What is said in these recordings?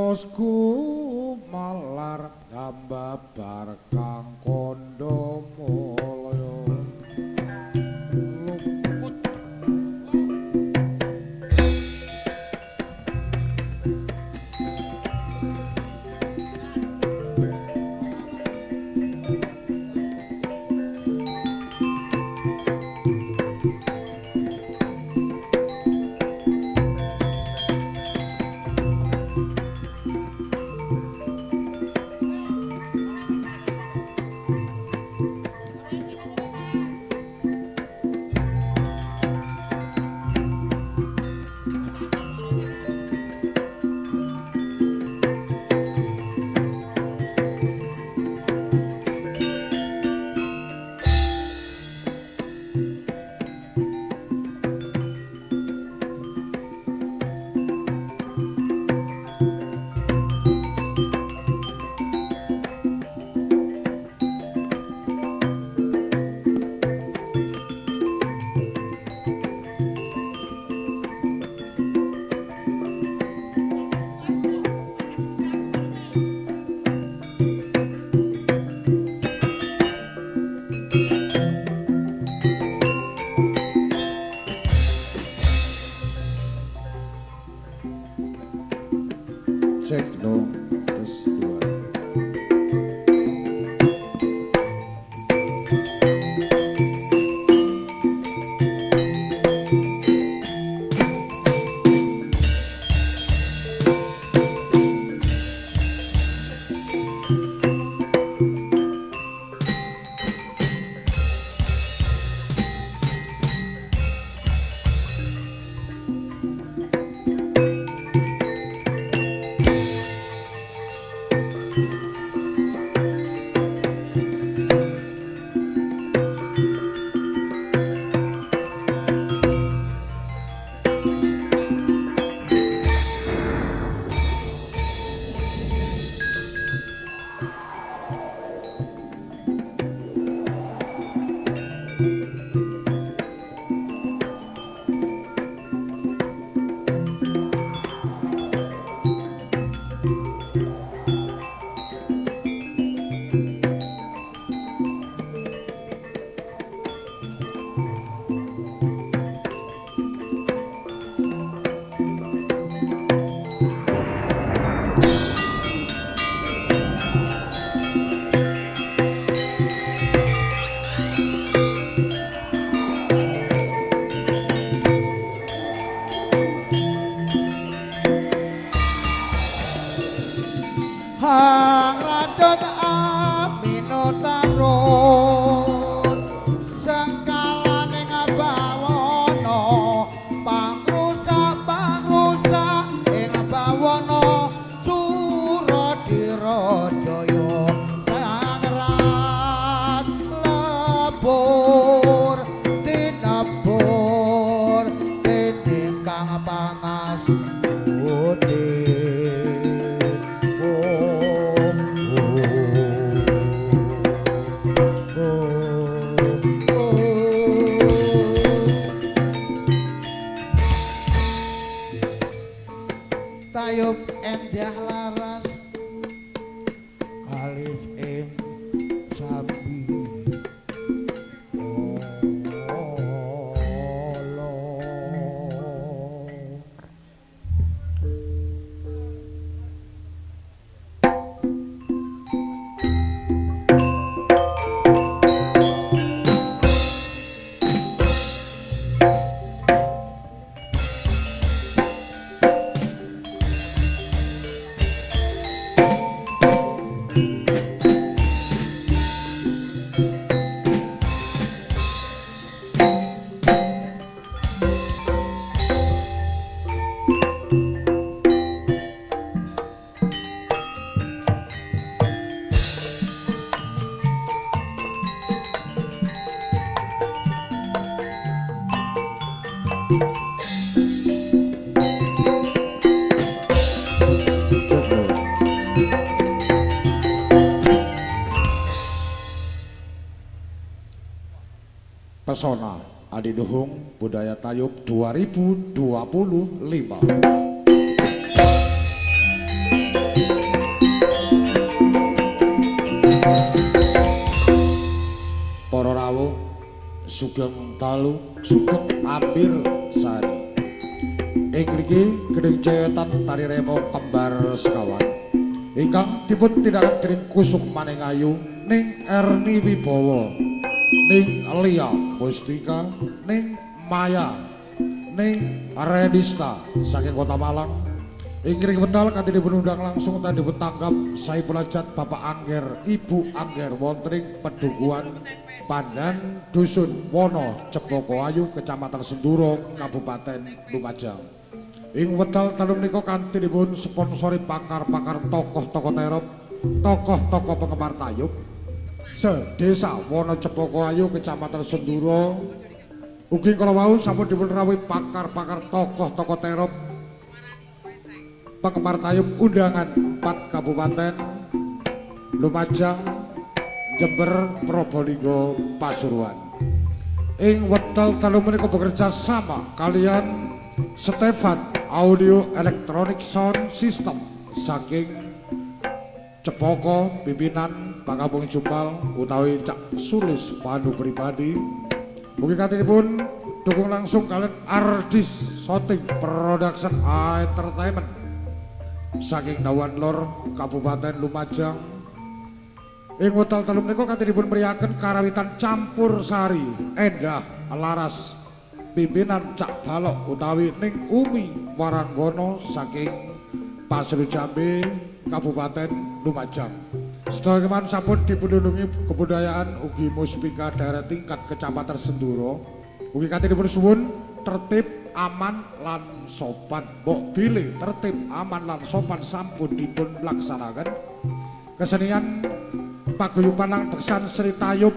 bosku malar gambabar kang kondo mulya luput cek dong tes dua Hang Raden Aminotarut sengkalaning bawana pangrusak ing bawana Suradira Jaya Sang Rat lebur tinebur dening kang pangastuti tayub endah laras alis ing sapi olo Pesona Adiduhung Budaya Tayub 2025. Sugeng Dalu Sugeng Amir Sari. Ing mriki Gedhing Jayetan Tari Remo Kembar Sekawan ingkang dipun tindakaken dening Kusuk Maning Ayu ning Erni Wibowo ning Lia Mustika ning Maya ning Redista saking Kota Malang. Ing mriki wekdal kanthi dipun undang langsung kanthi dipun tanggap Saipul Hajat Bapak Angger Ibu Angger wonten ing Pedukuhan Pandan Dusun Wono Cepoko Ayu Kecamatan Senduro Kabupaten Lumajang. Ing wekdal dalu menika kanthi dipun sponsori pakar-pakar tokoh-tokoh terop, tokoh-tokoh penggemar tayub sedesa Wono Cepoko Ayu Kecamatan Senduro. Ugi kala wau sampun dipun rawuhi pakar-pakar tokoh-tokoh terop penggemar tayub undangan 4 kabupaten Lumajang, Jember, Probolinggo, Pasuruan. Ing wekdal dalu menika bekerja sama kalian Stefan Audio Electronic Sound System saking Cepoko pimpinan Pangabung Jumbal utawi Cak Sulis Panu pribadi. Mugi katinipun dukung langsung kalian Ardis Shooting Production Entertainment saking Dawan Lor Kabupaten Lumajang. Ing wekdal dalu menika katinipun meriyaken karawitan campur sari endah laras pimpinan Cak Balok utawi Ning Umi Waranggono saking Pasir Jambe Kabupaten Lumajang. Sedaya sampun dipundhunungi kebudayaan ugi muspika daerah tingkat Kecamatan Senduro. Ugi katinipun suwun tertib aman lan sopan. Mbok bilih tertib aman lan sopan sampun dipun laksanaken. Kesenian paguyuban lan beksan Sri Tayub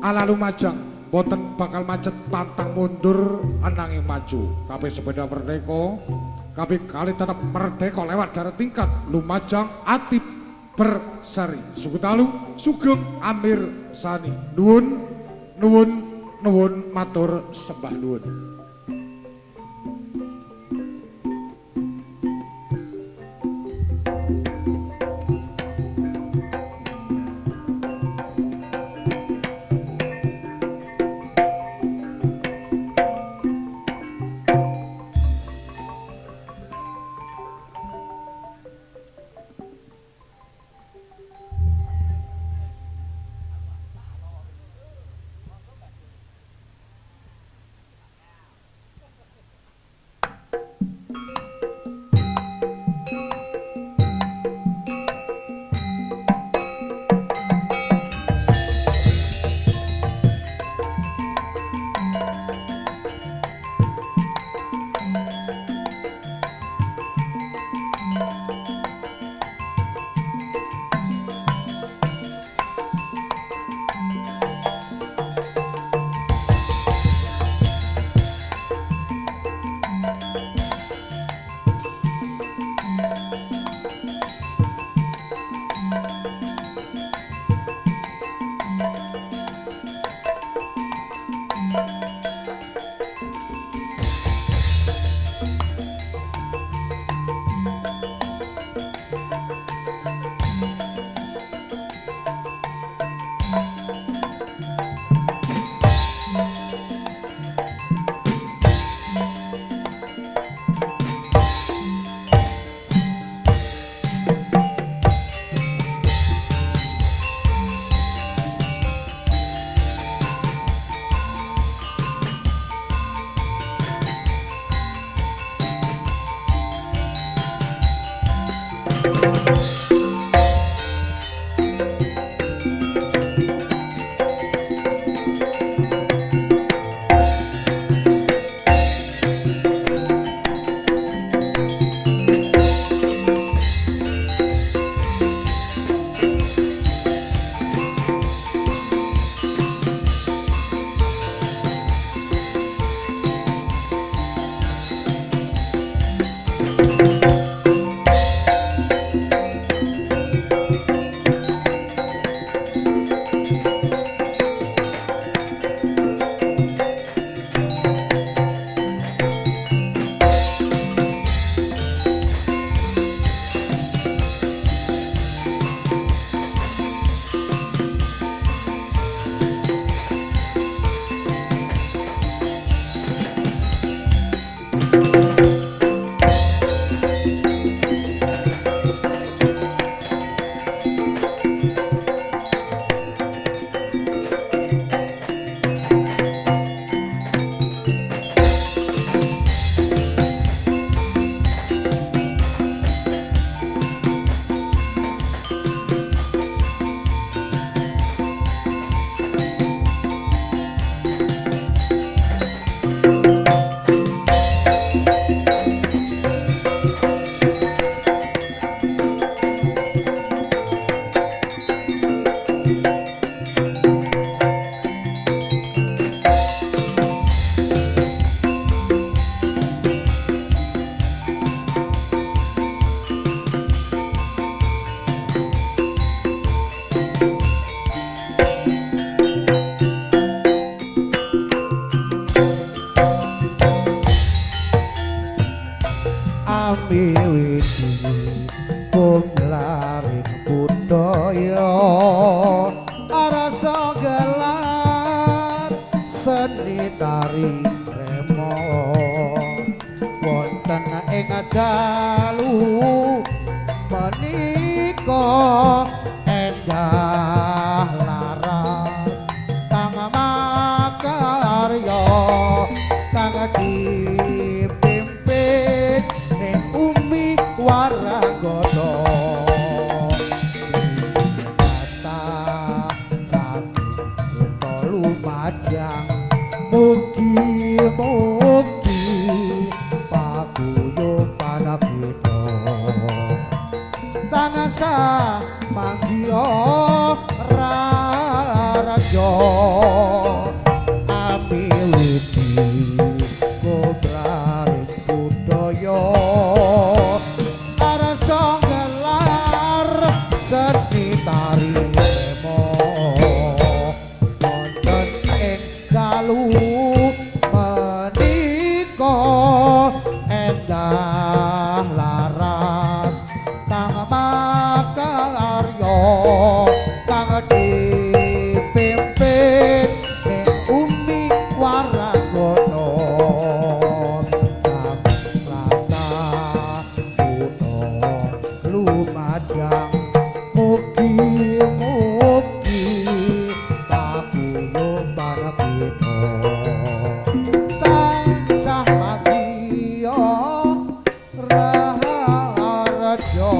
ala Lumajang boten bakal macet pantang mundur ananging maju. Kabeh sepeda merdeka, kabeh kali tetap merdeka lewat daerah tingkat Lumajang Atip Bersari. Sugeng Dalu Sugeng Amir Sani. Nuwun nuwun nuwun matur sembah nuwun. amiwiti kumlarin budaya arasa gelar seni tari remo wonten ing dalu menika endah laras kang makarya kang dipimpin ning umi waragana kata kata lumajang mugi-mugi paguyuban kita tanasa manggiya raja amiwiti kobraring budaya arsa gelar seni tari remo wonten ing dalu menika endah laras kang makarya kang dipimpin ing umi waragana kang rasa kutha lumajang mugi-mugi paguyuban kita tansah magya raharja.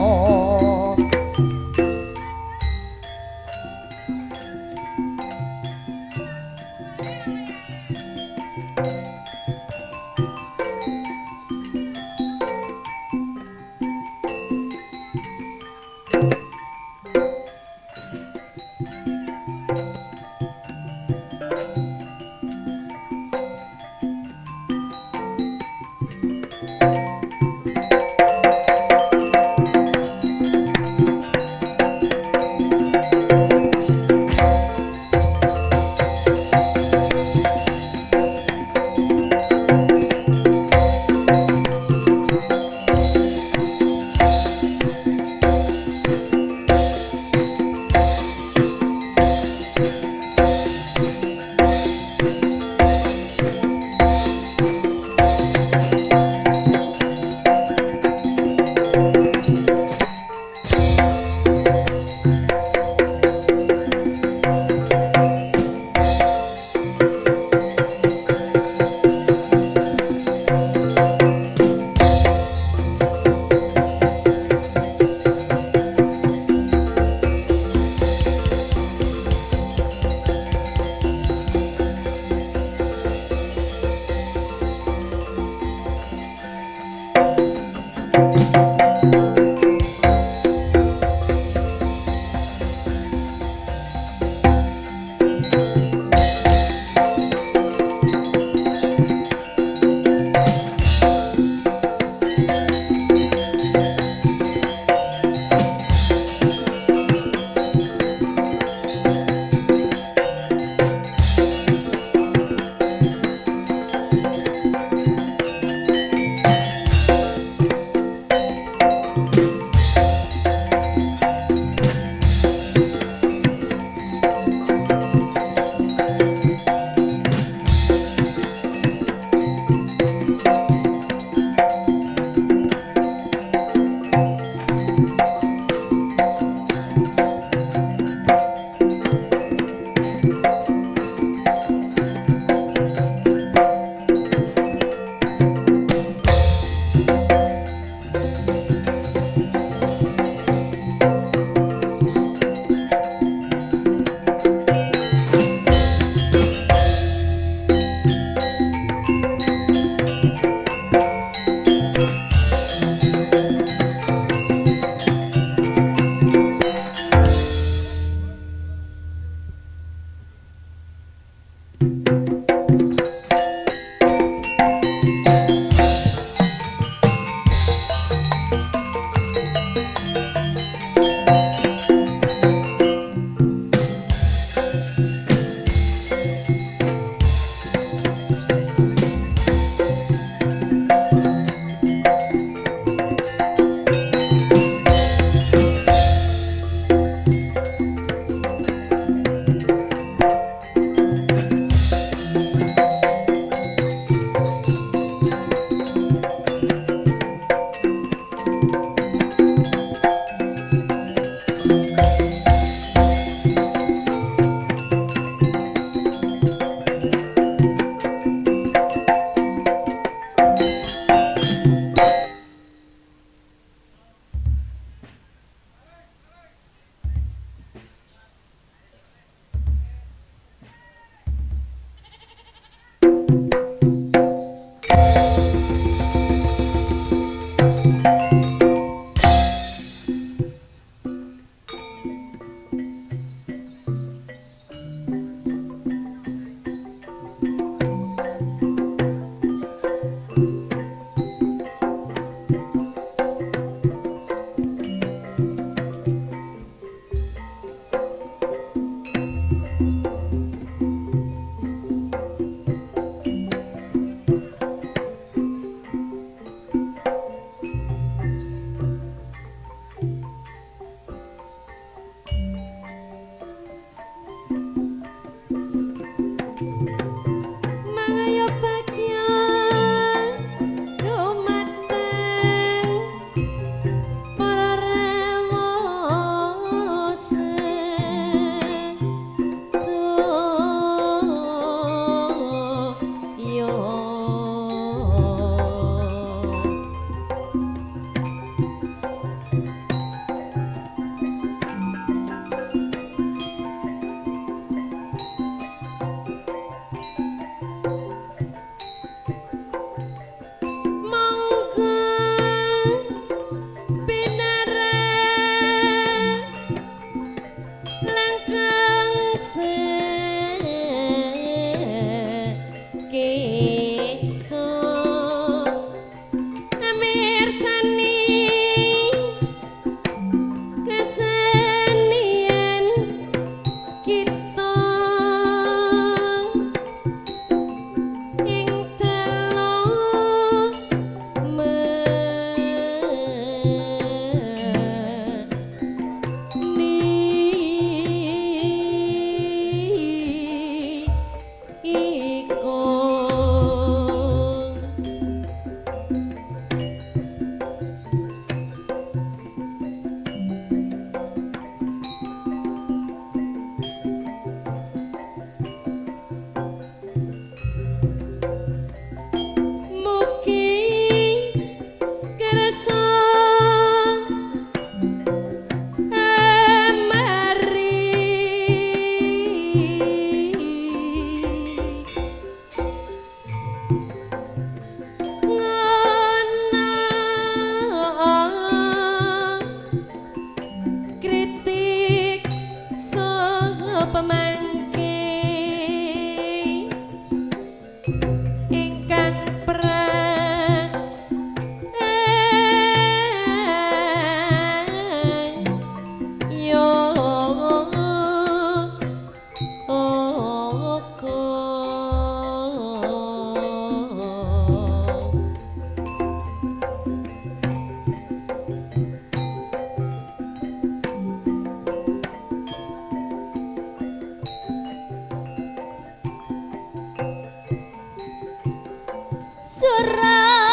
Surabaya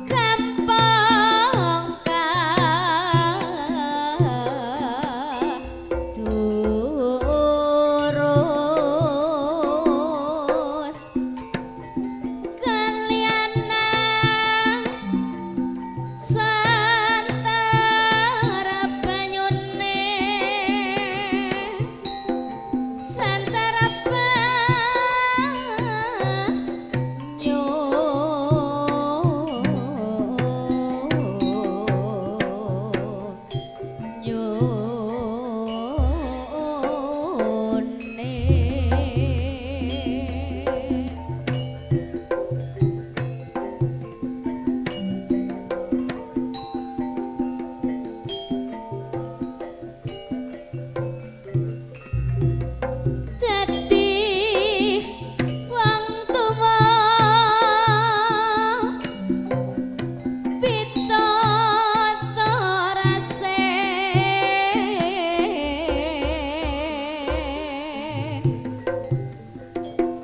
kampung katurus kaliana santara banyune santara dadi wong tuwa pitata rase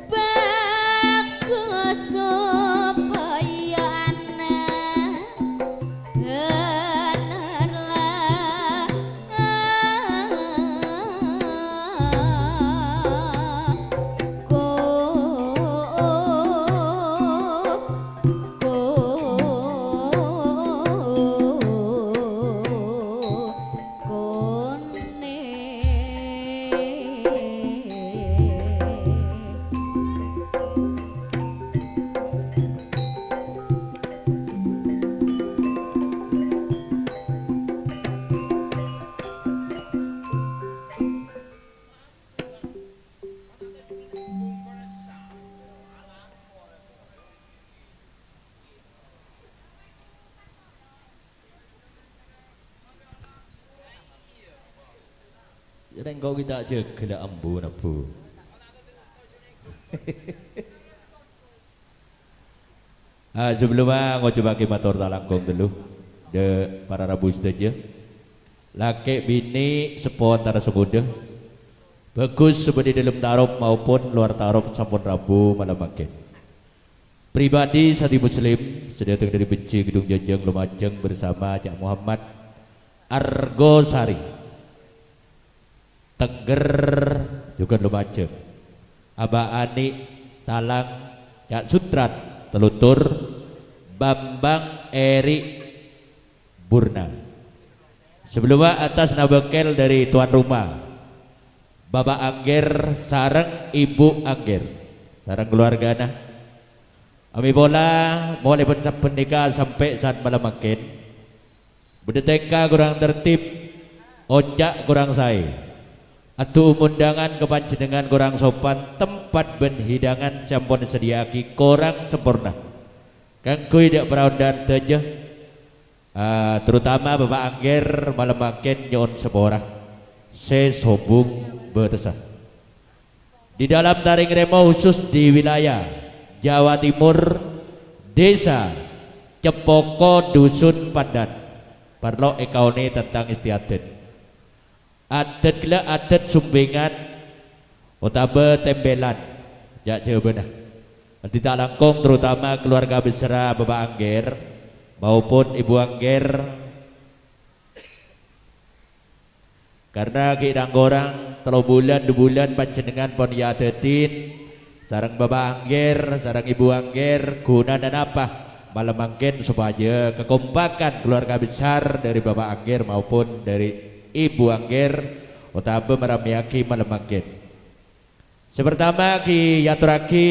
bagus supaya anak bener Yang kau kita aja gila ambu nabu. Sebelumnya aku coba ke motor talangkong dulu. De para rabu saja. Laki bini sepotara semudah. Bagus seperti dalam tarup maupun luar tarup sampun rabu malam makin. Pribadi sati muslim sedatang dari benci gedung Janjang Lumajang bersama Cak Muhammad Argosari. Teger juga Lumajang, Abah Ani Talang Cak Sutrat Telutur Bambang Eri Burna. Sebelumnya atas nabekel dari tuan rumah Bapak Angger sareng Ibu Angger sareng keluarga nah kami bola mulai pencapen nikah sampai saat malam makin berdeteka kurang tertib ocak kurang saya atuh undangan kepanjenengan kurang sopan tempat ben hidangan sampun sediaki kurang sempurna kanggo tidak peraundan saja terutama Bapak Angger malam makin nyon seborah sesobung betesah di dalam taring remo khusus di wilayah Jawa Timur, Desa Cepoko Dusun Pandan. Parlo ekaone tentang istiadat. Adat kela adat sumbengan utabe tembelan. Jak jawabannya. Tidak langkung terutama keluarga besar Bapak Angger maupun Ibu Angger. Karena kita orang 3 bulan 2 bulan panjenengan pon yadetin sarang Bapak Angger, sarang Ibu Angger guna dan apa malam mangkin supaya kekompakan keluarga besar dari Bapak Angger maupun dari Ibu Angger utabe meramiaki malam mangkin. Sepertama ki yaturaki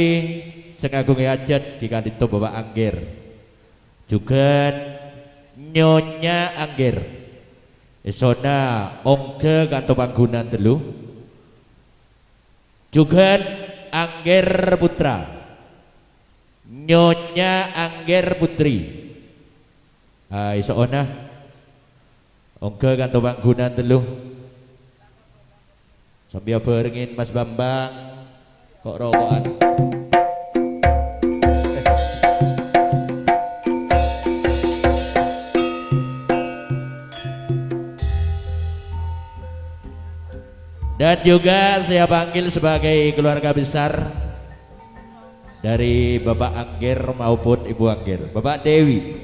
sengagung hajat jika itu Bapak Angger juga Nyonya Angger Isona ongke kanto panggunan telu juga Angger Putra Nyonya Angger Putri Isona ongke kanto panggunan telu sambil berengin Mas Bambang kok rokokan. Dan juga saya panggil sebagai keluarga besar dari Bapak Angger maupun Ibu Angger, Bapak Dewi.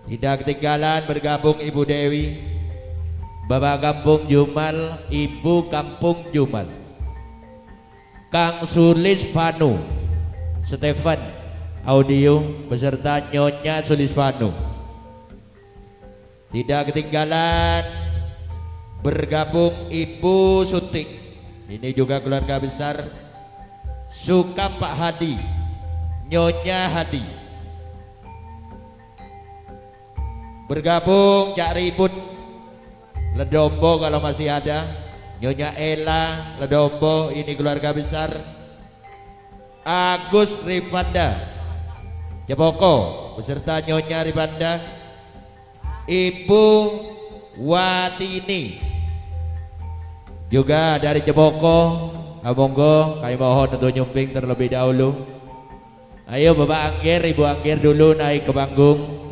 Tidak ketinggalan bergabung Ibu Dewi, Bapak Kampung Jumal, Ibu Kampung Jumal, Kang Sulis Vanu, Stefan Audio beserta Nyonya Sulis Vanu. Tidak ketinggalan bergabung Ibu Sutik, ini juga keluarga besar Suka Pak Hadi, Nyonya Hadi. Bergabung Cak Ribut Ledombo kalau masih ada, Nyonya Ella Ledombo, ini keluarga besar Agus Rifanda Cepoko beserta Nyonya Rifanda, Ibu Watini juga dari Cepoko. Monggo kami mohon untuk nyumping terlebih dahulu. Ayo Bapak Angger, Ibu Angger dulu naik ke panggung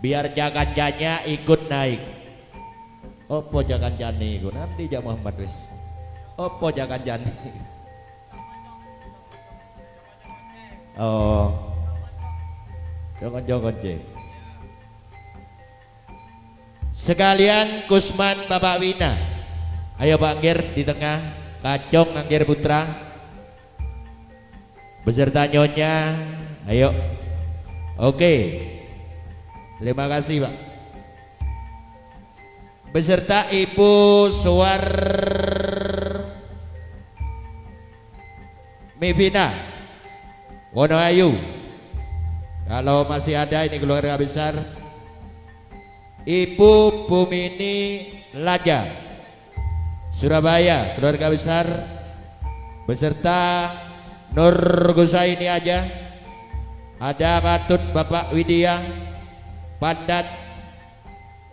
biar jagan-jannya ikut naik. Opo jagan-jani iku nanti Jak Muhammad wis. Opo jagan-jani. Oh. Jangan-jangan cek. Sekalian Kusman Bapak Wina. Ayo Pak Angger di tengah, Kacong Angger Putra beserta Nyonya. Ayo. Oke. Terima kasih Pak. Beserta Ibu Suwar Mivina Wonoayu. Kalau masih ada ini keluarga besar Ibu Bumini Laja Surabaya, keluarga besar beserta Nur Gusaini aja. Ada Patut Bapak Widya Pandat,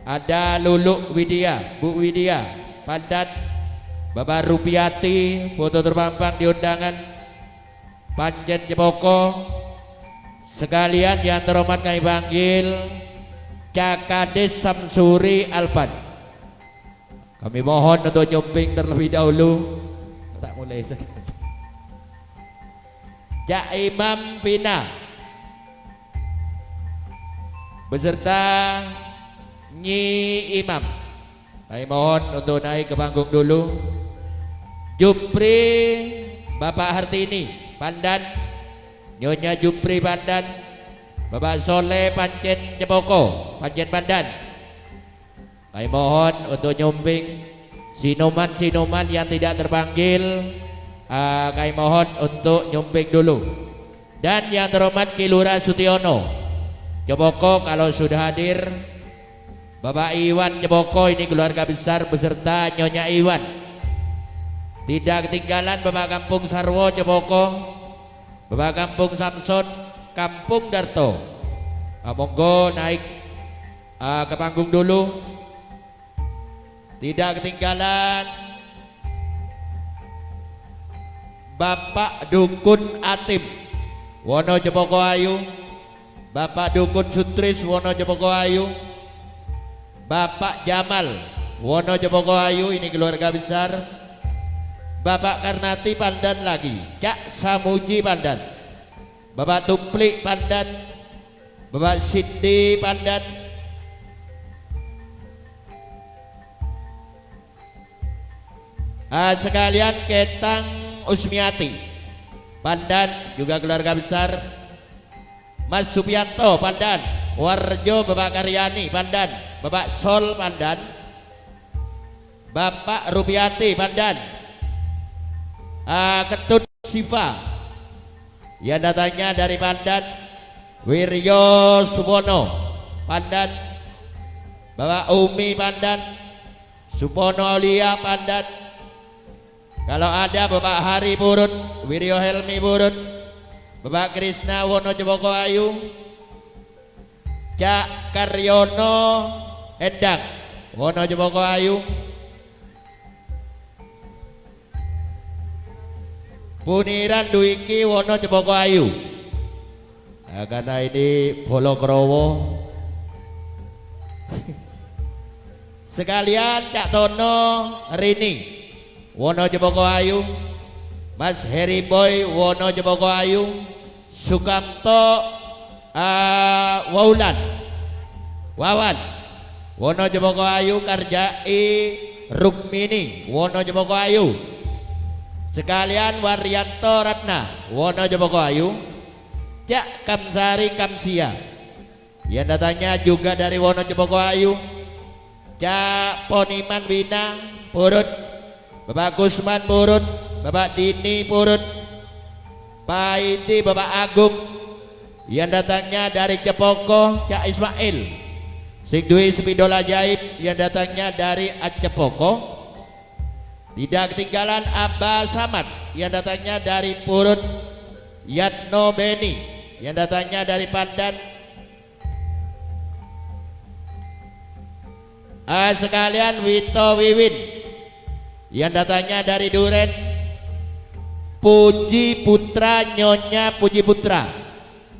ada Lulu Widya, Bu Widya Pandat, Bapak Rupiati, foto terpampang di undangan Panjen Cepoko. Sekalian yang terhormat kami panggil Cakades Samsuri Alpan. Kami mohon untuk nyumping terlebih dahulu. Tak mulai sekali. Cak Imam Pina beserta Nyi Imam. Kami mohon untuk naik ke panggung dulu. Jupri Bapak Hartini Pandan, Nyonya Jupri Pandan, Bapak Soleh Pancen Cepoko Pancen Pandan. Kami mohon untuk nyumping sinuman-sinuman yang tidak terpanggil. Kami mohon untuk nyumping dulu. Dan yang terhormat Kilura Sutiono Cepoko kalau sudah hadir. Bapak Iwan Cepoko, ini keluarga besar beserta Nyonya Iwan. Tidak ketinggalan Bapak Kampung Sarwo Cepoko, Bapak Kampung Samson, Kampung Darto. Monggo naik ke panggung dulu. Tidak ketinggalan Bapak Dukun Atim Wono Jepoko Ayu, Bapak Dukun Sutris Wono Jepoko Ayu, Bapak Jamal Wono Jepoko Ayu, ini keluarga besar. Bapak Karnati Pandan lagi, Cak Samuji Pandan, Bapak Tuplik Pandan, Bapak Sindi Pandan, sekalian Ketang Usmiati Pandan juga keluarga besar. Mas Supianto Pandan, Warjo Bapak Karyani Pandan, Bapak Sol Pandan, Bapak Rupiati Pandan, Ketut Siva yang datangnya dari Pandan, Wiryo Supono Pandan, Bapak Umi Pandan, Supono Aulia Pandan. Kalau ada Bapak Hari Purut, Wiryo Helmi Purut, Bapak Krisna Wono Jepoko Ayu, Cak Karyono Endang Wono Jepoko Ayu, Puniran Duiki Wono Jepoko Ayu. Nah, karena ini Bolokrowo sekalian Cak Tono Rini Wono Jepoko Ayu, Mas Heri Boy Wono Jepoko Ayu, Sukamto Wawan Wono Jepoko Ayu, Karjai Rukmini Wono Jepoko Ayu, sekalian Waryanto Ratna Wono Jepoko Ayu, Cak Kamsari Kamsia yang datangnya juga dari Wono Jepoko Ayu, Cak Poniman Bina Purut, Bapak Kusman Purut, Bapak Dini Purut, Pak Iti Bapak Agung yang datangnya dari Cepoko, Cak Ismail Sing Dwi Sepidola Jaib yang datangnya dari Acepoko. Tidak ketinggalan Abah Samad yang datangnya dari Purut, Yatno Beni yang datangnya dari Pandan. Sekalian Wito Wiwin yang datangnya dari Duren, Puji Putra Nyonya Puji Putra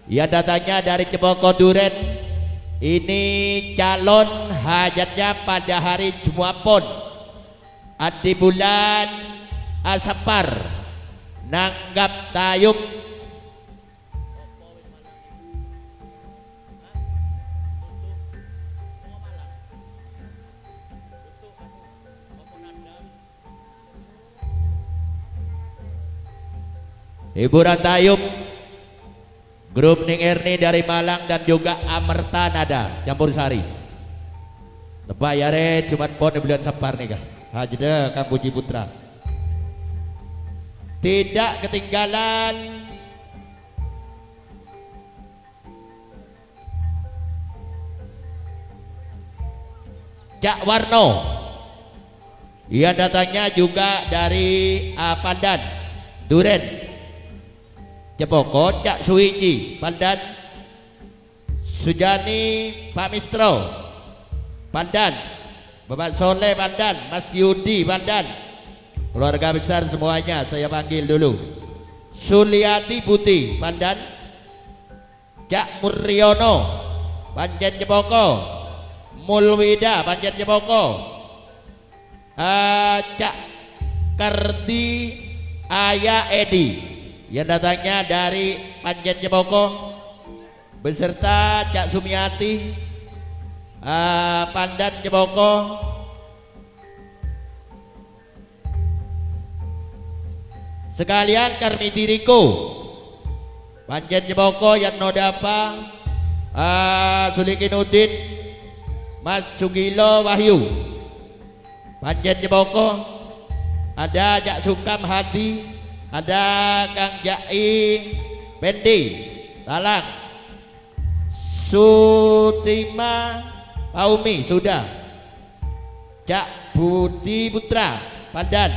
yang datangnya dari Cepoko Duren. Ini calon hajatnya pada hari Jumat Pon Adi bulan Asapar nanggap tayub hiburan tayub grup Ning Erni dari Malang dan juga Amerta Nada Campur Sari. Tepat ya re Jumat Pon di bulan Sapar nih kah Hajda Kang Puji Putra. Tidak ketinggalan Cak Warno yang datangnya juga dari Pandan Duren, Cepoko, Cak Suwiji Pandan, Sujani Pak Mistro Pandan, Bapak Soleh Pandan, Mas Yudi Pandan, keluarga besar semuanya saya panggil dulu. Suliati Putih Pandan, Cak Muriono Panjen Cepoko, Mulwida Panjen Cepoko, Cak Karti Ayah Edi yang datangnya dari Panjen Cepoko beserta Cak Sumiati Pandan Cepoko. Sekalian Karmiti Riko Panjen Cepoko yang Nodapa, Sulikinuddin Mas Sugilo Wahyu Panjen Cepoko, ada Cak Sukam Hadi, ada Kang Jai Bendi Talang, Sutima Paumi sudah, Cak Budi Putra Pandan,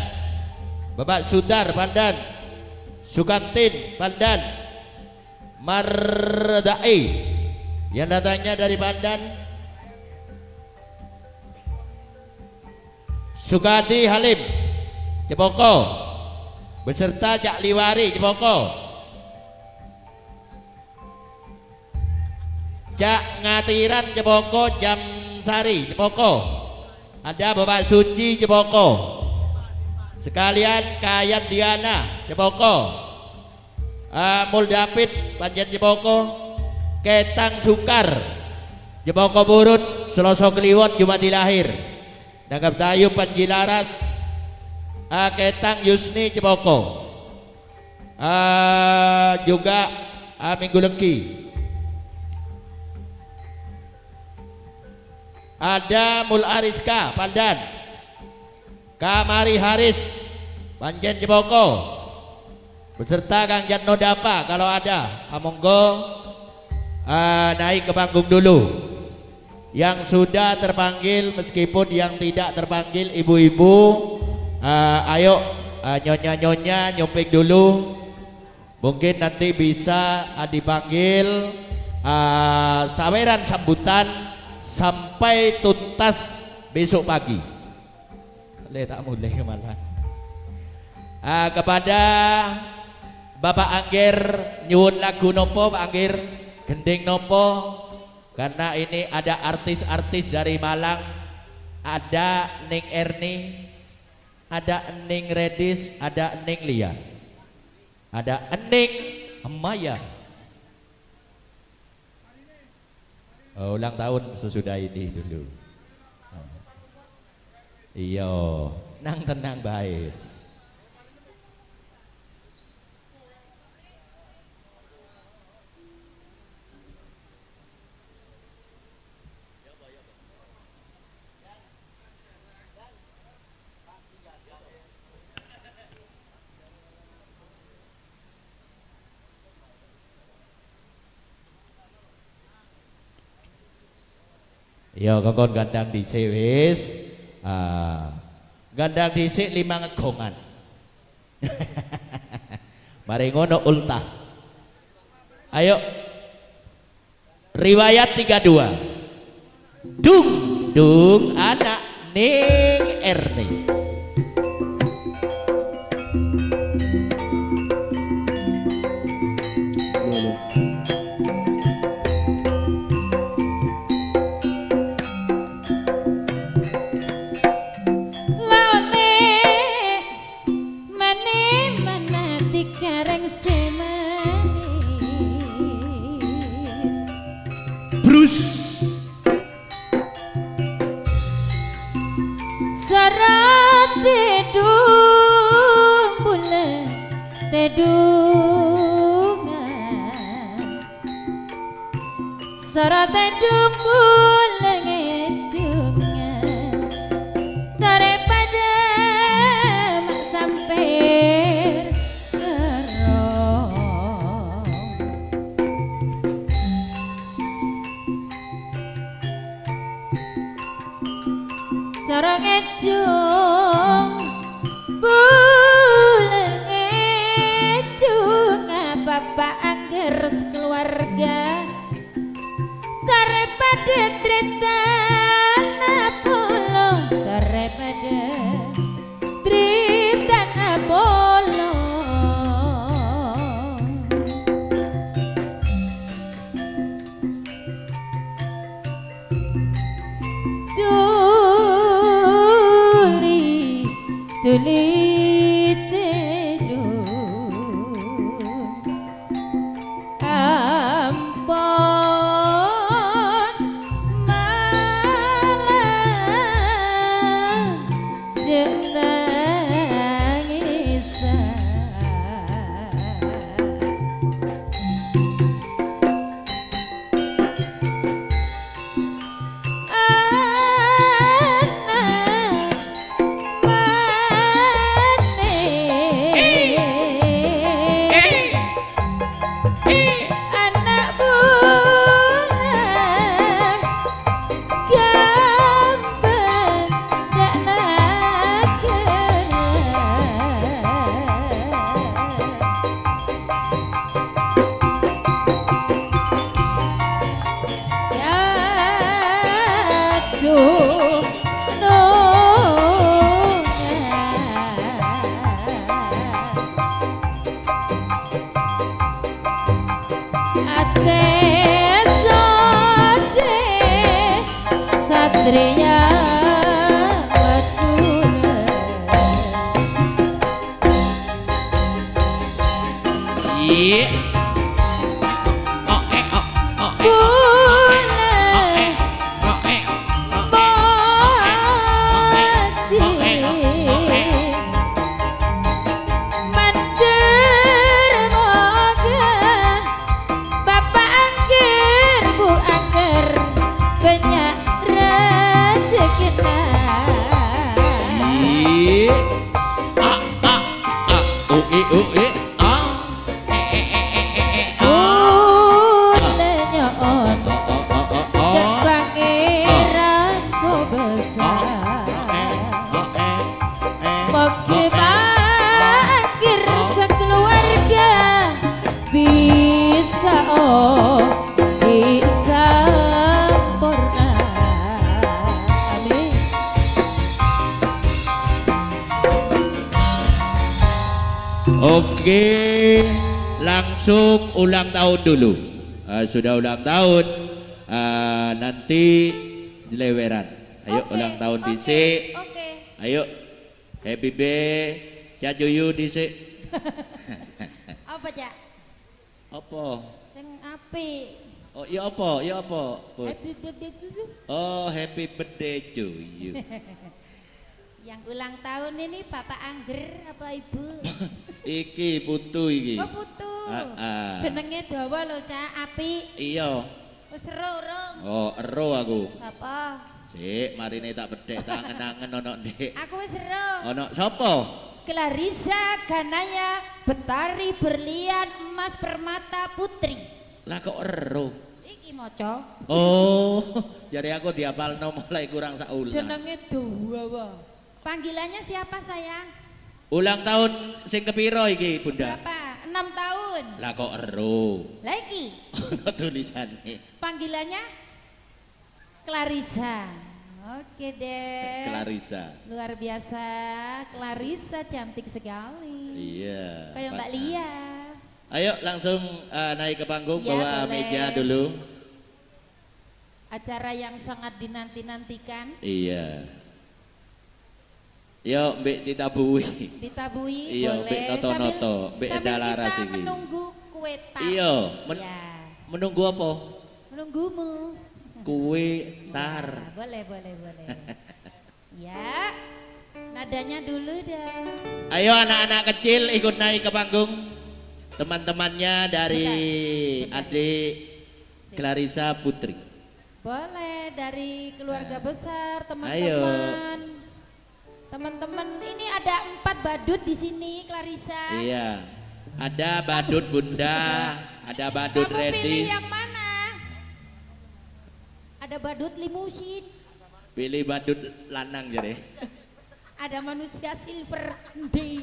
Bapak Sudar Pandan, Sukantin Pandan, Mardai yang datangnya dari Pandan, Sukadi Halim Cepoko, beserta Jak Liwari Jepoko, Jak Ngatiran Jepoko, Jam Sari Jepoko, ada Bapak Suci Jepoko, sekalian Kayat Diana Jepoko, Mul David Panjen Jepoko, Ketang Sukar Jepoko Burut Seloso Kliwot Jumadi Lahir, Dangap Tayu Panjilaras, Ketang Yusni Jepoko, juga Minggu Leki, ada Mul Ariska Pandan, Kamari Haris Panjen Jepoko, beserta Kang Jatno Dapa kalau ada, monggo naik ke panggung dulu. Yang sudah terpanggil meskipun yang tidak terpanggil ibu-ibu, ayo nyonya-nyonya nyumpik dulu, mungkin nanti bisa dipanggil saweran sambutan sampai tuntas besok pagi. Tak mulai kemalan. Kepada Bapak Angger nyuwun lagu nopo Pak Angger, gending nopo, karena ini ada artis-artis dari Malang, ada Ning Erni, ada Ening Redis, ada Ening Lia, ada Ening Maya. Ulang tahun sesudah ini dulu. Iya, nang tenang baik. Yo kongkon gandang dhisik wis. Gandang dhisik 5 ngegongan. Mari ngono ultah. Ayo. Riwayat 32. Dung dung anak Ning Erni. Sarat tedung bulan tedungan, sarat tedung bulan tedungan, daripada mak sampai serong. Sarang ejung bulan ejung Bapak Angger sekeluarga, daripada tritan apolong, daripada tritan apolong. Tuli tedung ampun Satria Madura. Iya. Oh oh Boleh Mandir moga Bapak angger Bu angger banyak rezekina. Iya. Oh ah. Boleh nyoon dan pangeran kau besar. Moga bangkir sekeluarga bisa bisa sempurna. Amin. Oke, langsung ulang tahun dulu. Sudah ulang tahun, nanti dileweran. Ayo ulang tahun dhisik. Oke. Ayo, happy birthday, Cacuyu dhisik. Apa ya? Apa? Sing apik. Oh iya apa? Iya apa? Put? Happy birthday. Oh happy birthday Cuyu. Yang ulang tahun ini Bapak Angger apa Ibu? Iki putu iki. Oh putu. Jenenge dawa lho, Cak. Apik. Iya. Wis ero urung. Oh ero aku. Sapa? Sik, marine tak bedhek tak angen-angen ono Dik. Aku wis ero. Ono sapa? Clarissa Ganaya Betari Berlian Emas Permata Putri. Lah kok ero? Iki maca. Oh, jare aku diapalno mulai kurang saulan. Jenenge dawa. Panggilannya siapa sayang? Ulang tahun sing kepiro iki, Bunda? Berapa? 6 tahun. Lah kok ero? Lah iki Ono tulisane. panggilannya Clarissa. Oke deh. Clarissa. Luar biasa, Clarissa cantik sekali. Iya. Kayak Mbak Pak. Lia. Ayo langsung naik ke panggung, Iya, bawa boleh. meja dulu. Acara yang sangat dinanti-nantikan. Iya. Yo, Mbak ditabui. Ditabui Iya, boleh Mbak noto-noto, Mbak sambil Dalaras kita iki. menunggu kue tart. Iya, Ya, menunggu apa? menunggumu. Kue tar. Nah, boleh. Ya, nadanya dulu dah. Ayo anak-anak kecil ikut naik ke panggung. Teman-temannya dari adik Clarissa Putri. Boleh dari keluarga besar, Ayo. teman-teman. Teman-teman, ini ada 4 badut di sini, Clarissa. Iya. Ada badut Bunda, ada badut Kamu pilih Redis. yang mana? Ada badut limusin, Pilih badut lanang jadi. ada manusia silver day.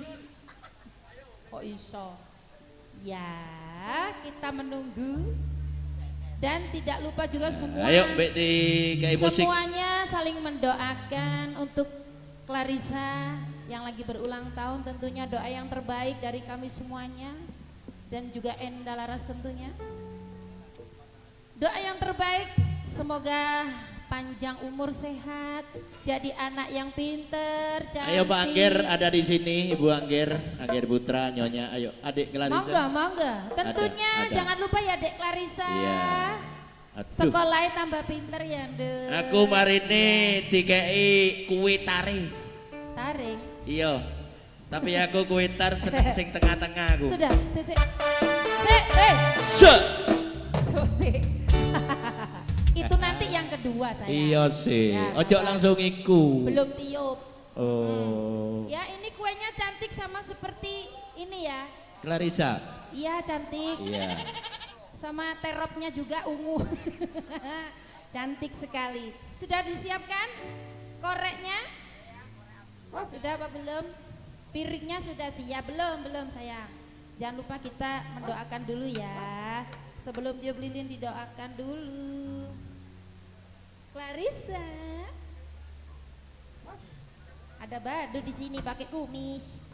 Kok iso? Ya, kita menunggu. Dan tidak lupa juga semua. Ayo Mbak di kayak musik. Semuanya saling mendoakan untuk Clarissa yang lagi berulang tahun, tentunya doa yang terbaik dari kami semuanya dan juga Enda Laras tentunya. Doa yang terbaik semoga panjang umur sehat, jadi anak yang pinter, cantik. Ayo Pak Angger ada di sini, Ibu Angger Putra, Nyonya. Ayo Adik Clarissa. Mangga. Tentunya Ada. jangan lupa ya Dek Clarissa. Iya. Aduh. Sekolahnya tambah pinter ya, Nduk. Aku marine dikei kue tari. Taring. Iya. Tapi aku kue tar seneng sing tengah-tengah aku. Sudah, sik. Se. Sik. Itu nanti yang kedua saya. Iya sih. Ya, Ojo sabar. langsung iku. Belum tiup. Oh. Ya, ini kuenya cantik sama seperti ini ya. Clarissa. Iya, cantik. Iya. Sama teropnya juga ungu. Cantik sekali. Sudah disiapkan koreknya? Sudah apa belum? Piringnya sudah siap belum sayang. Jangan lupa kita mendoakan dulu ya. Sebelum tiup lilin didoakan dulu. Clarissa. Ada badut di sini pakai kumis.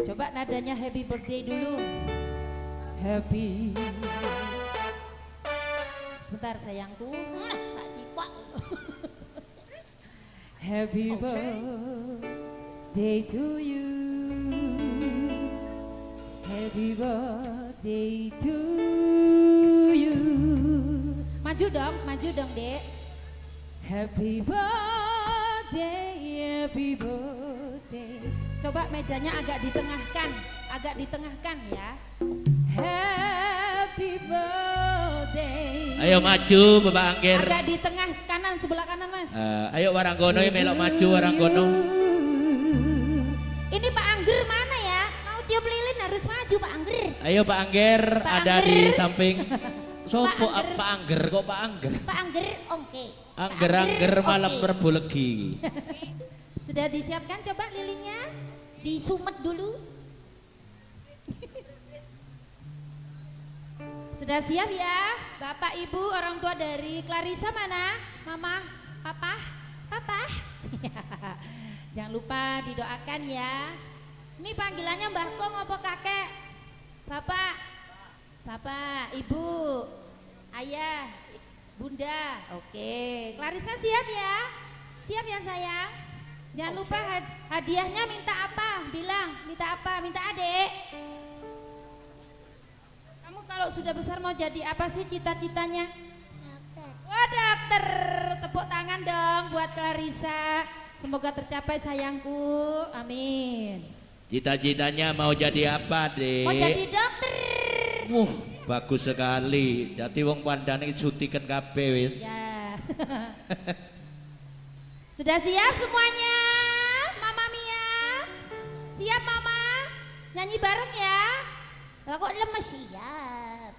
Coba nadanya happy birthday dulu. Happy Sebentar sayangku. Pak Cipok. Happy birthday to you. Happy birthday to you. Maju dong, Dek. Happy birthday, happy birthday. Coba mejanya agak ditengahkan ya. Happy birthday. Ayo maju Bapak Angger. Agak di tengah kanan, sebelah kanan Mas. Ayo Waranggono ya melok maju Waranggono. Ini Pak Angger mana ya? Mau tiup lilin harus maju Pak Angger. Ayo Pak Angger Pak ada Angger. di samping. Sopo Pak Angger. Pak Angger kok Pak Angger? Pak Angger, oke. Angger malam oke. Rebu Legi. Sudah disiapkan coba lilinnya? Disumet dulu. Sudah siap ya? Bapak, Ibu, orang tua dari Clarissa mana? Mama, Papa? Jangan lupa didoakan ya. Ini panggilannya Mbah Kong apa kakek? Bapak, Ibu, Ayah, Bunda. Oke, Clarissa siap ya? Siap ya sayang? Jangan lupa hadiahnya minta apa? Bilang, minta apa? Minta adik. Kamu kalau sudah besar mau jadi apa sih cita-citanya? Dokter. Wah, dokter. Tepuk tangan dong buat Clarissa. Semoga tercapai sayangku. Amin. Cita-citanya mau jadi apa, Dek? Mau jadi dokter. Bagus sekali. Jadi wong pandane sutiken kabeh wis. Ya. Sudah siap semuanya? Mama Mia? Siap Mama? Nyanyi bareng ya? Lah kok lemes siap.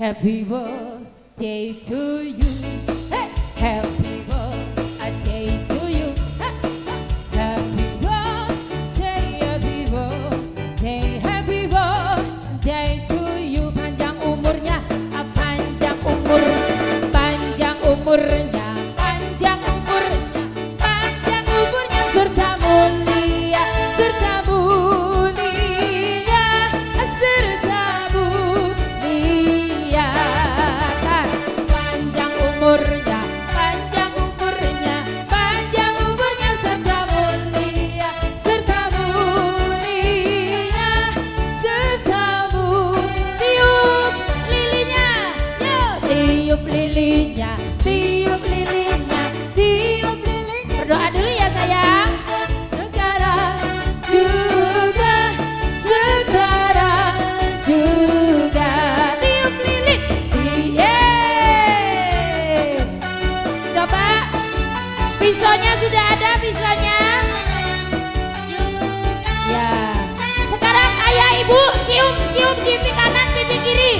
Happy birthday to you. Hey, happy birthday to you. Hey, happy birthday, happy birthday to you. Panjang umurnya, panjang umurnya, panjang umurnya, panjang umurnya serta mulia, serta mulia, serta mulia. Panjang umurnya, panjang umurnya, panjang umurnya serta mulia, serta mulia, serta tiup lilinnya, yuk tiup lilinnya, tiup lilinnya, tiup lilinnya. Berdoa dulu ya sayang. Sekarang juga, sekarang juga tiup lilin. Yeay. Coba pisaunya sudah ada pisaunya. Ya. Sekarang ayah ibu cium pipi kanan pipi kiri.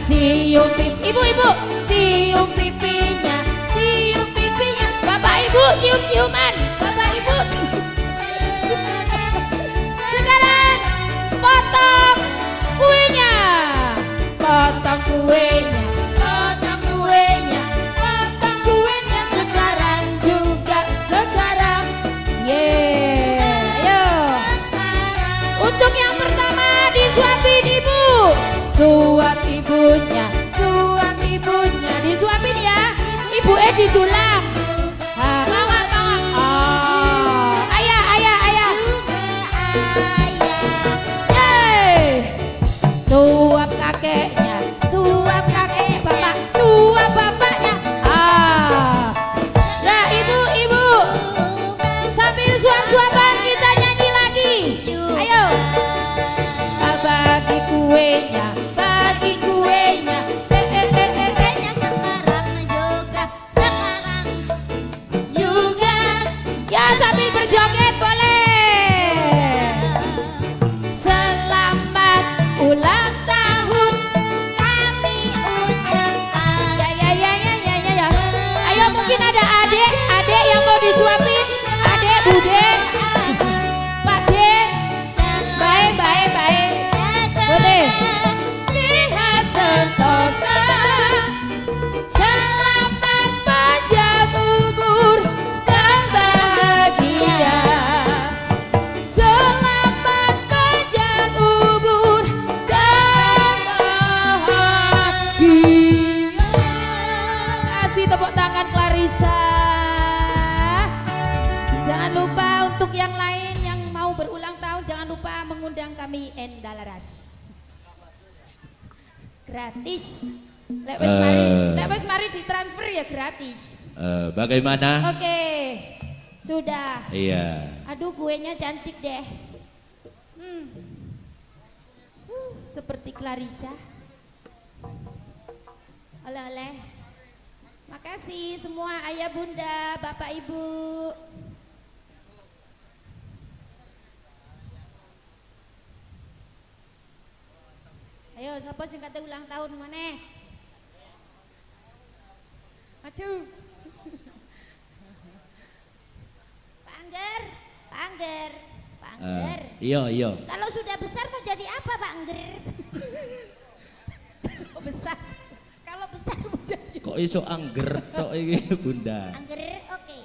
Cium pipi ibu cium pipinya, cium pipinya. Bapak ibu ciuman. Bapak ibu. Sekarang potong kuenya. Potong kuenya. Potong kuenya. Potong kuenya sekarang juga sekarang. Ayo. Untuk yang pertama disuapin ibu. Suap ibunya, disuapin ya. Ibu di tulang. Mama. Ayah. Yeay. Suap kakeknya, suap kakek bapak, suap bapaknya. Nah ibu, sambil suap-suapan kita nyanyi lagi. Ayo. Bagi kuenya, bagi kuenya. Juga. Ya sambil berjoget boleh. Selamat ulang tahun kami ucapkan. Ya. Ayo mungkin ada adik yang mau disuapin. Adik, bude, Pak De. Baik. Boleh. Sehat sentosa. Selamat panjang umur dan bahagia. Selamat panjang umur dan mengundang kami Endalaras. Gratis. Lek wis mari ditransfer ya gratis. Bagaimana? Oke. Sudah. Iya. Aduh, kuenya cantik deh. Seperti Clarissa. Oleh-oleh. Makasih semua ayah bunda, bapak ibu. Ayo, siapa sing kate ulang tahun maneh? Maju. Pak Angger. Iya. Kalau sudah besar mau jadi apa Pak Angger? Kalau besar mau jadi. Kok iso angger tok iki Bunda? Angger, oke.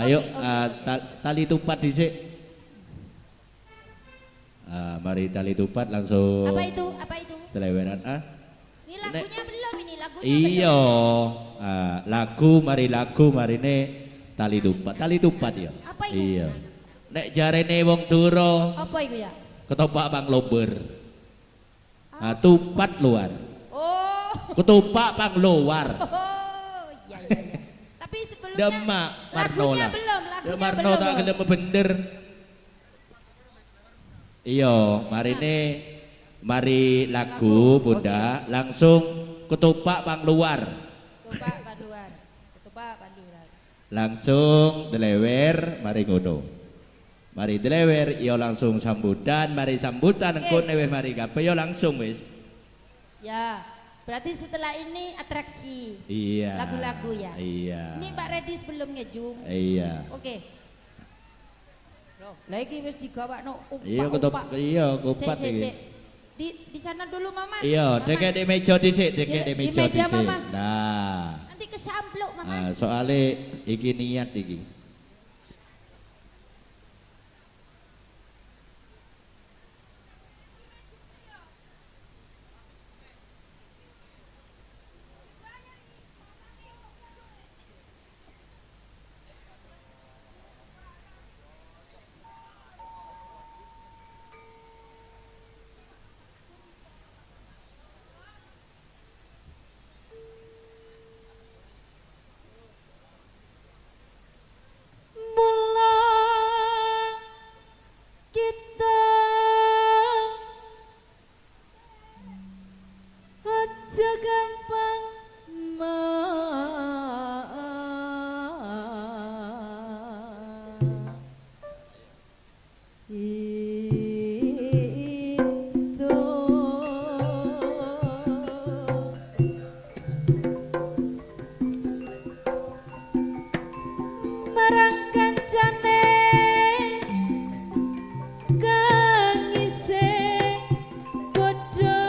Ayo Oke. tali tupat dhisik. Mari tali tupat langsung. Apa itu? Teleweran Ini lagunya belum ini lagunya. Iya. Lagu marine tali tupat ya. Apa itu? Iya. Nek jarene wong Dura Apa itu ya? ketupak pang lober. Tupat luar. Oh. Ketupak pang luar. Oh, iya. Tapi sebelumnya Demak lagunya Marnola. belum, Marno tak Bos. gelem bener. Iya, mari lagu Bunda langsung ketupak pang luar. Ketupak panduran. Langsung delewer mari ngono. Mari delewer yo langsung sambutan, mari sambutan engko wis mari kabeh yo langsung wis. Ya, berarti setelah ini atraksi. Iya. Lagu-lagu ya. Iya. Ini Pak Redis belum ngejung. Iya. Oke. Loh, lah iki wis digawakno umpak. Iya ketupak iya kupat Sik. iki. Di sana dulu Mama. Iya, Mama. dekek di meja dhisik, dekek Di di meja meja, dhisik. Mama. Nah. Nanti kesampluk Mama. Soalnya iki niat iki. Mula kita aja gampang marang kancane kang isih padha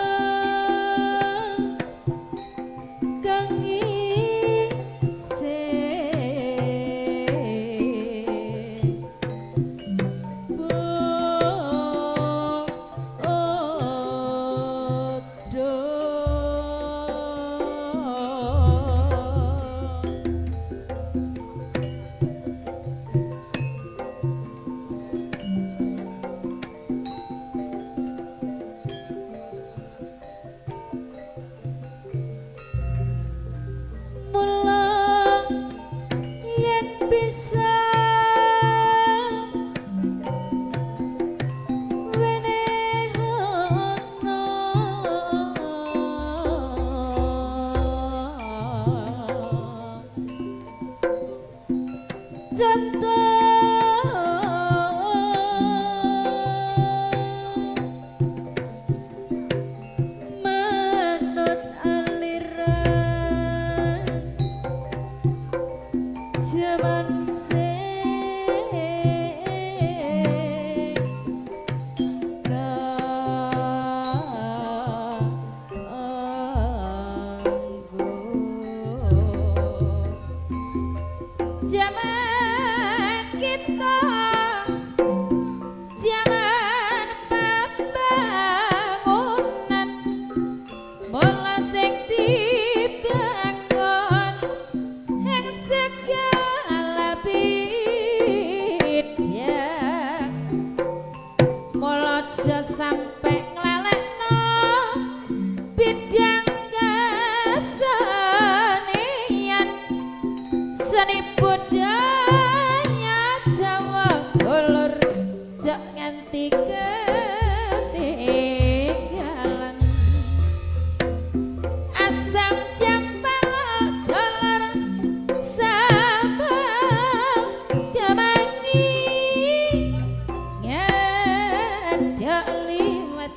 liwat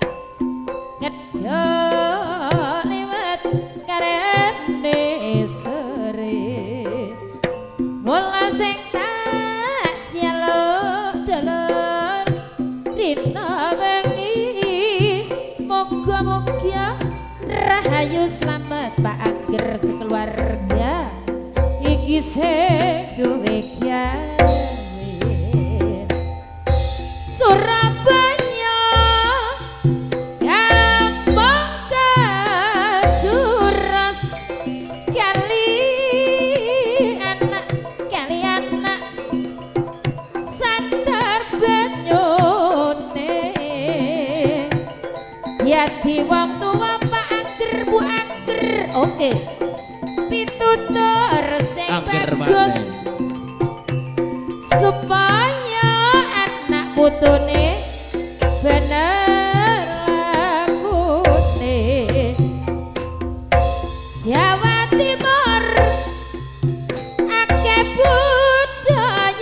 ngedol liwat karene sore mula sing tak jaluk dalan rina wengi moga-moga rahayu slamet Pak Angger sekeluarga iki sing duwe gawe Surabaya gampang kaduras kali anak sandar banyone yati wong tua Pak Angger Bu Angger oke pitutur sing Angger bagus supaya anak putune bener lakune Jawa Timur akeh budayane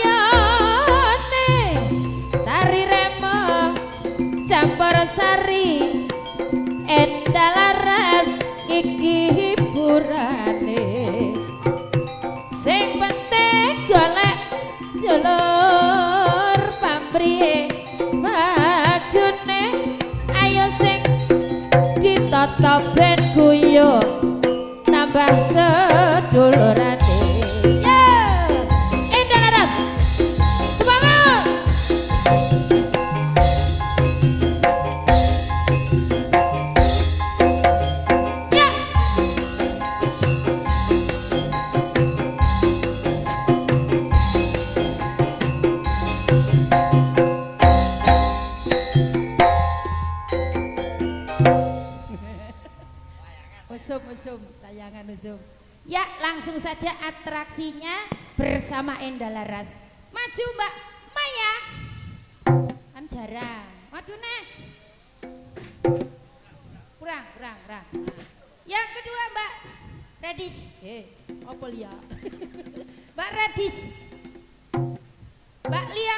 tari remo campur sari endal laras iki hiburane sing penting golek jalur pamrih majune ayo sing ditata ben guyu nambah sedulurane yo Endah Laras semangat ya usum layangan usum ya langsung saja atraksinya bersama Endah Laras maju Mbak Maya kan jarang maju nih kurang yang kedua Mbak Redis apa ya Mbak Redis Mbak Lia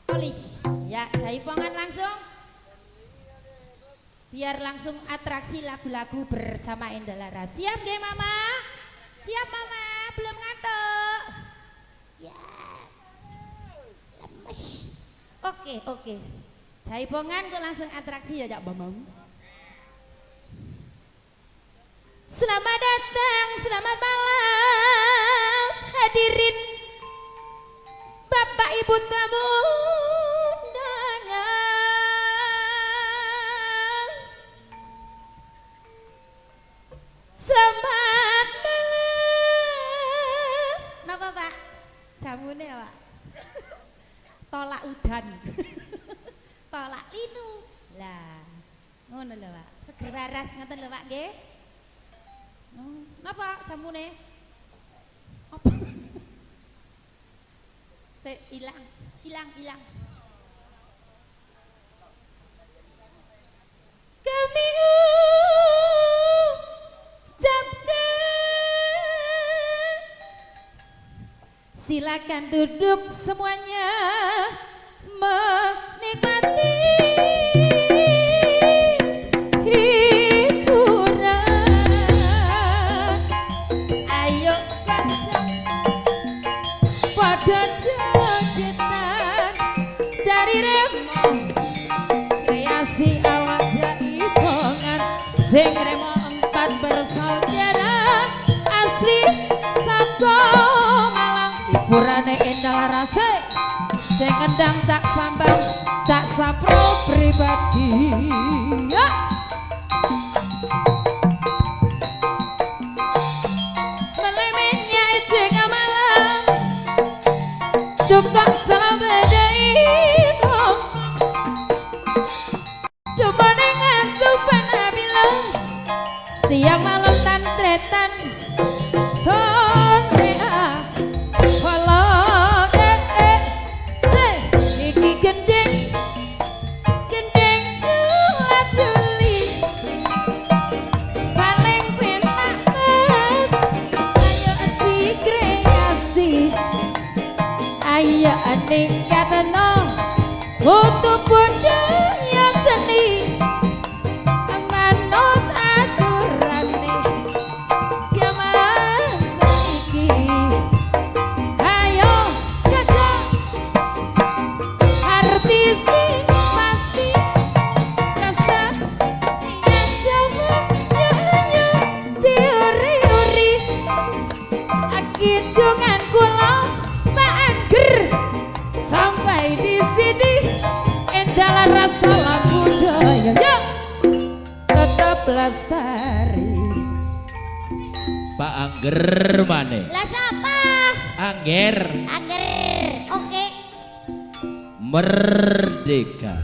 Polis ya jaipongan langsung biar langsung atraksi lagu-lagu bersama Endah Laras. Siap nggih Mama? Siap Mama, belum ngantuk. Ya. Lemes. Oke. Jaipongan kok langsung atraksi ya Cak Bambang. Selamat datang, selamat malam hadirin Bapak Ibu tamu undangan. Selamat malam. Napa Pak? Jamune Pak. Tolak udan. Tolak linu. Lah, ngono lho Pak. Seger waras ngoten lho Pak nggih. Napa jamune? Apa? Hilang. Kami ucapkan silakan duduk semuanya menikmati hiburan. Ayo kancang pada jogetan dari remo kreasi awak jaipongan sing remo 4 bersaudara asli saka Malang hiburane Endah Laras sing ngendang Cak Bambang Cak Sapro pribadi ya. Melemenya itu malam cukup selabedain coba dengan supan bilang siang malam tantretan tonrea walau se iki gendeng jula-juli paling penak mas ayo dikreasi ayo ningkatno untuk budaya seni lestari. Pak Angger mana? Lah siapa? Angger Angger. Oke. Merdeka.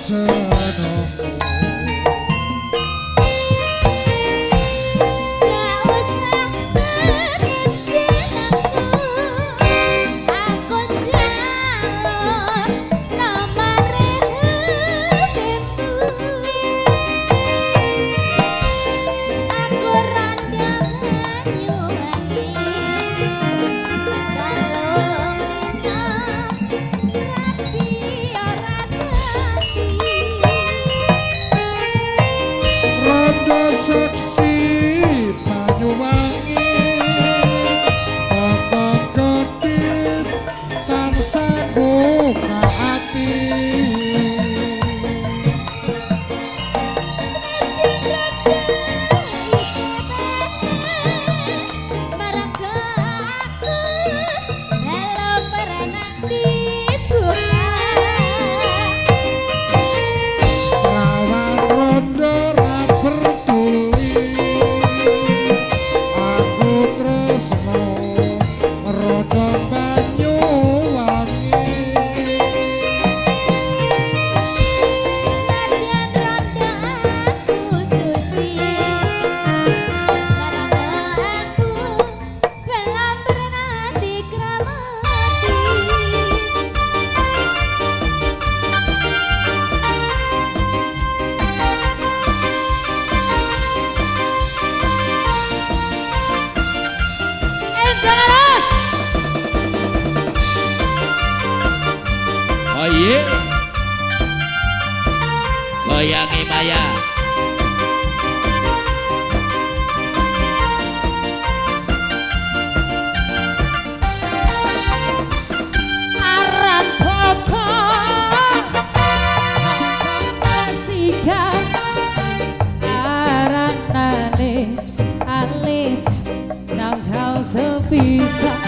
jenengmu. Gak usah berencanaku, aku jalur nomor hatimu. Aku ronda Banyuwangi, kalung dina rapi ora dadi. Rondo seksi Banyuwangi, toko kedip tansah buka hati. Rawan rondo ra bertuli, aku tresno rondo Banyuwangi. Oh iya. Goyangi Maya. Aran pokok sikat, aran alis nang kau sepisah.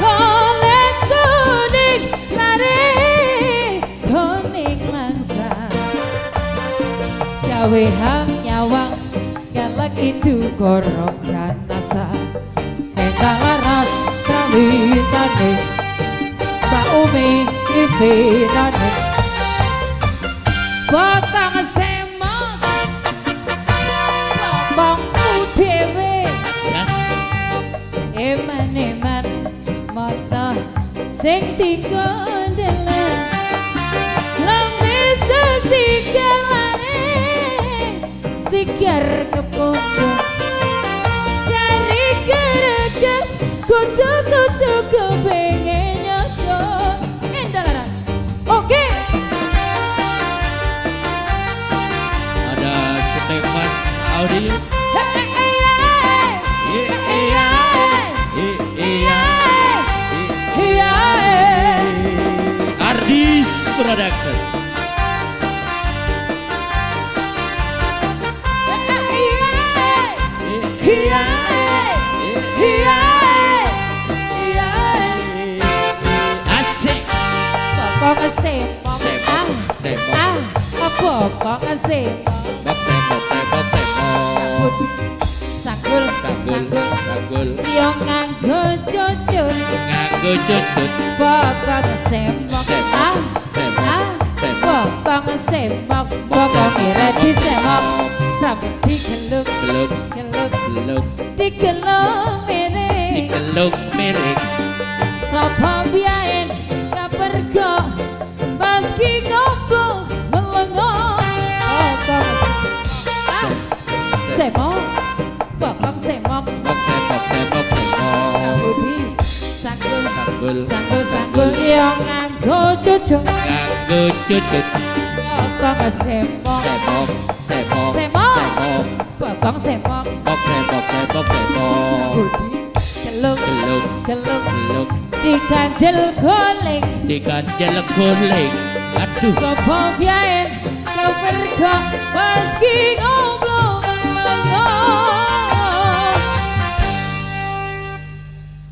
Oleh kuning lari kuning langsa, gawe hang nyawang galak itu korok dan nasa. Kita laras kawitane Mbak Umi ibirane, potong semok ngomongku dhewe. Yes. Eman-eman mata sing dikondelek, lembe sesigalane sigar kepondo. Dari gereget kutu-kutu kepengen nyoto. Endalaran. Oke. Ada Stefan Audio. Hey, Iya. Iya. Iya. iya. Ardis Production. Iya. Iya. Asik. Pokoknya semok. Semok. Pokoknya semok. Semok. Sanggul, Sanggul. Yo nganggo cucun, Nganggo cutut. pokoknya semok. Semok. Pokoknya semok. Pokoknya ready semok. Rambut digeluk, Geluk. geluk, digeluk miring. Digeluk miring. Sapa biyen kapergo meski ngombo melengo. Semok, pokok semok. Semok. Budi sanggul, Sanggul. sanggul yang nganggo cucung. Nganggo cutut. Pokok semok, Semok. semok, pokok semok. Semok. Budi geluk, geluk, Geluk. diganjel golek. Diganjel guling. Aduh. Sapa biyen kapergo meski ngombo melengo.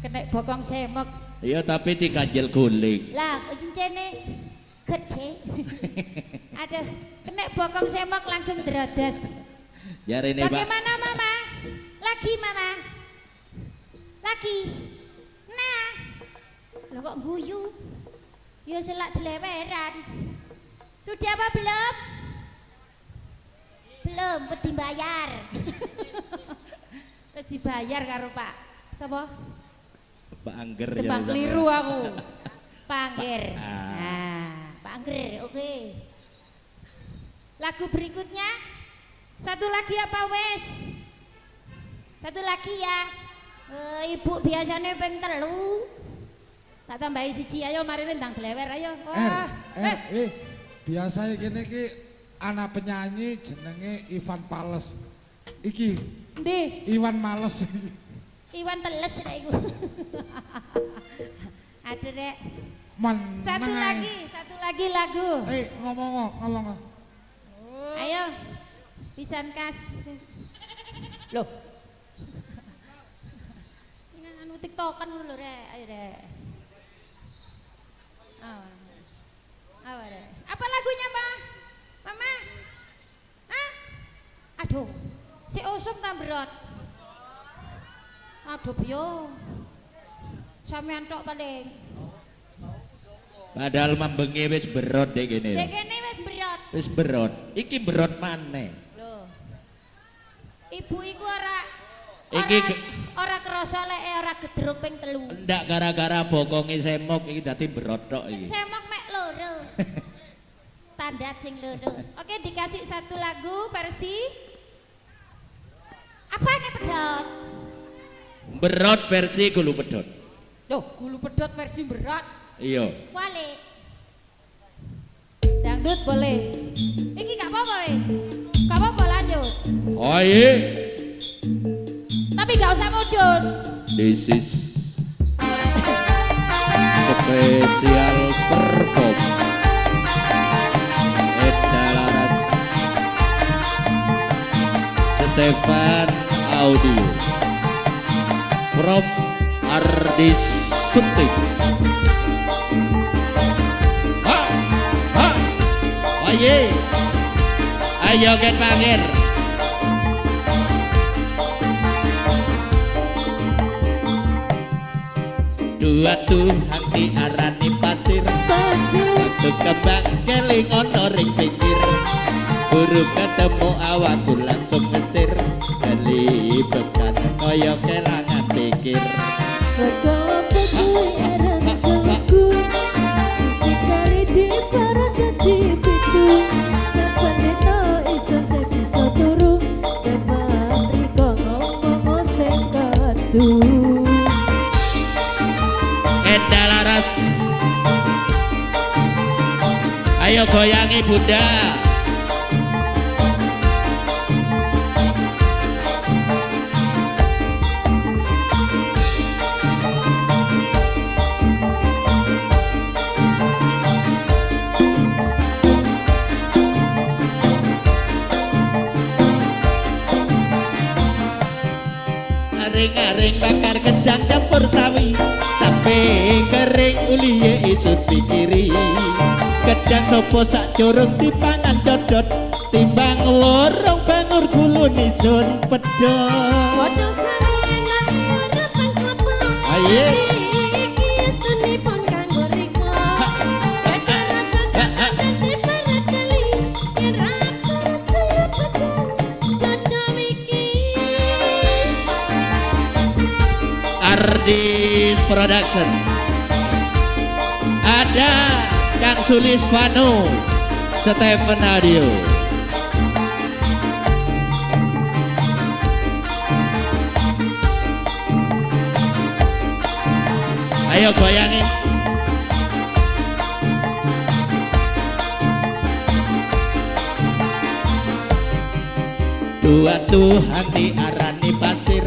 Kena bokong semok. Iya tapi diganjel guling. Lah, kincene gede. Aduh, kena bokong semok langsung drodos. Jarene Pak. Bagaimana Mama? Lagi Mama? Lagi? Nah. Lo kok guyu? Ya selak dileweran. Sudah apa belum? Belum, peti bayar. Terus dibayar karo Pak. Sapa? Pak Angger ya. Tebak keliru aku. Pak Angger. Pak Angger, oke. Lagu berikutnya satu lagi apa wes? Satu lagi ya. Ibu biasanya peng telu. Tak tambahi siji ayo mari ndang glewer ayo. Wah. Biasanya gini ki anak penyanyi jenenge Ivan Pales. Iki Ndi? Iwan Males. Iwan teles rek iku. Aduh rek. Meneng. Satu lagi lagu. Ngomong. Ayo. Pisan kas. Loh. Ini anu TikTokan dulu rek, ayo rek. Apa rek? Apa lagunya, Mbak? Mama? Hah? Aduh, si Usum tambrot. Aduh, biyo. Sampean tok paling. Padahal mambengi wis berot dek gini. Dek kene wis berot. Wis berot. Iki berot maneh. Loh. Ibu iku ora Iki ora kerasa lek ora gedruk ping telu. ndak gara-gara bokonge semok iki dadi berot tok iki. Semok mek loro. Standar sing loro. Oke, dikasih satu lagu versi apa nih pedot? Berot versi gulu pedot. Loh, gulu pedot versi berat. Iya. Wale. Dangdut boleh. Iki gak apa-apa wis. Gak apa-apa lanjut. Oh iya. Tapi gak usah mudun. This is special perform. Eda Laras Stefan Audio from Ardis Suntik. Ayo, ayo Ken Pangir. Dua Tuhan diarani pasir, satu kembang kelingon ring pinggir. Buru ketemu awakku langsung ngesir, kali bekan koyo kelangan pikir. Eda Laras, ayo goyangi Bunda. Ring-ring bakar gedang campur sawi, sampai kering uliye isut pikiri. Gedang sopo sak curug dipangan dodot, timbang worong bangur gulun isun pedot. Ayo. Ardis Production. Ada Kang Sulis Vano, Stephen Audio. Ayo goyangin. Dua Tuhan diarani pasir,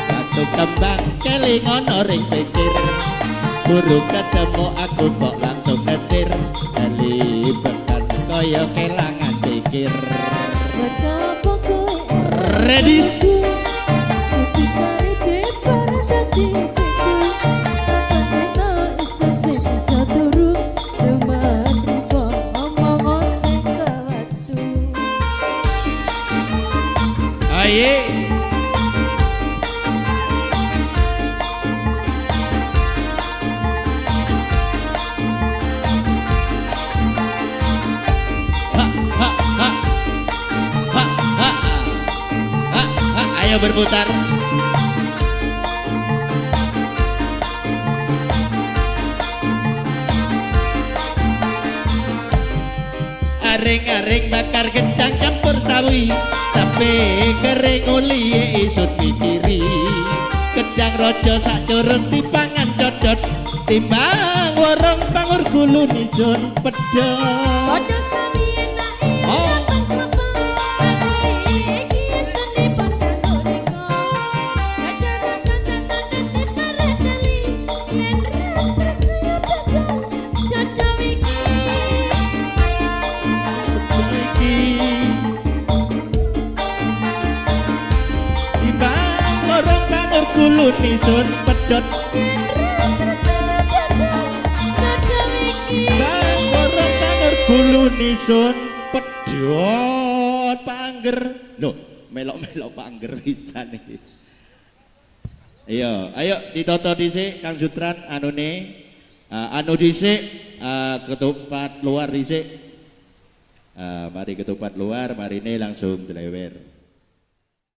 satu kembang kelingon ring pikir. Buru ketemu aku kok langsung ngesir, kali bekan koyo kelangan pikir. Redis. Aye. berputar. Aring-aring bakar kencang campur sawi sampai kering uli isut pikiri. Kedang rojo sak curut timbangan cocot timbang warung pangur gulu nisun pedot. Kodo sami enake Oh. kapan klopo ati iki estune pondok reko. Ada raka satane paradali yen rentret saya bakal dodo iki. Iki timbang warung pangur gulu nisun pedot. Bang warung pangur gulu nisun pedot pangger. Loh, melok-melok pangger bisa nih. Ayo ditoto dhisik Kang Sutran anune. Anu dhisik ketupat luar dhisik. Mari ketupat luar, mari ini langsung dilewer.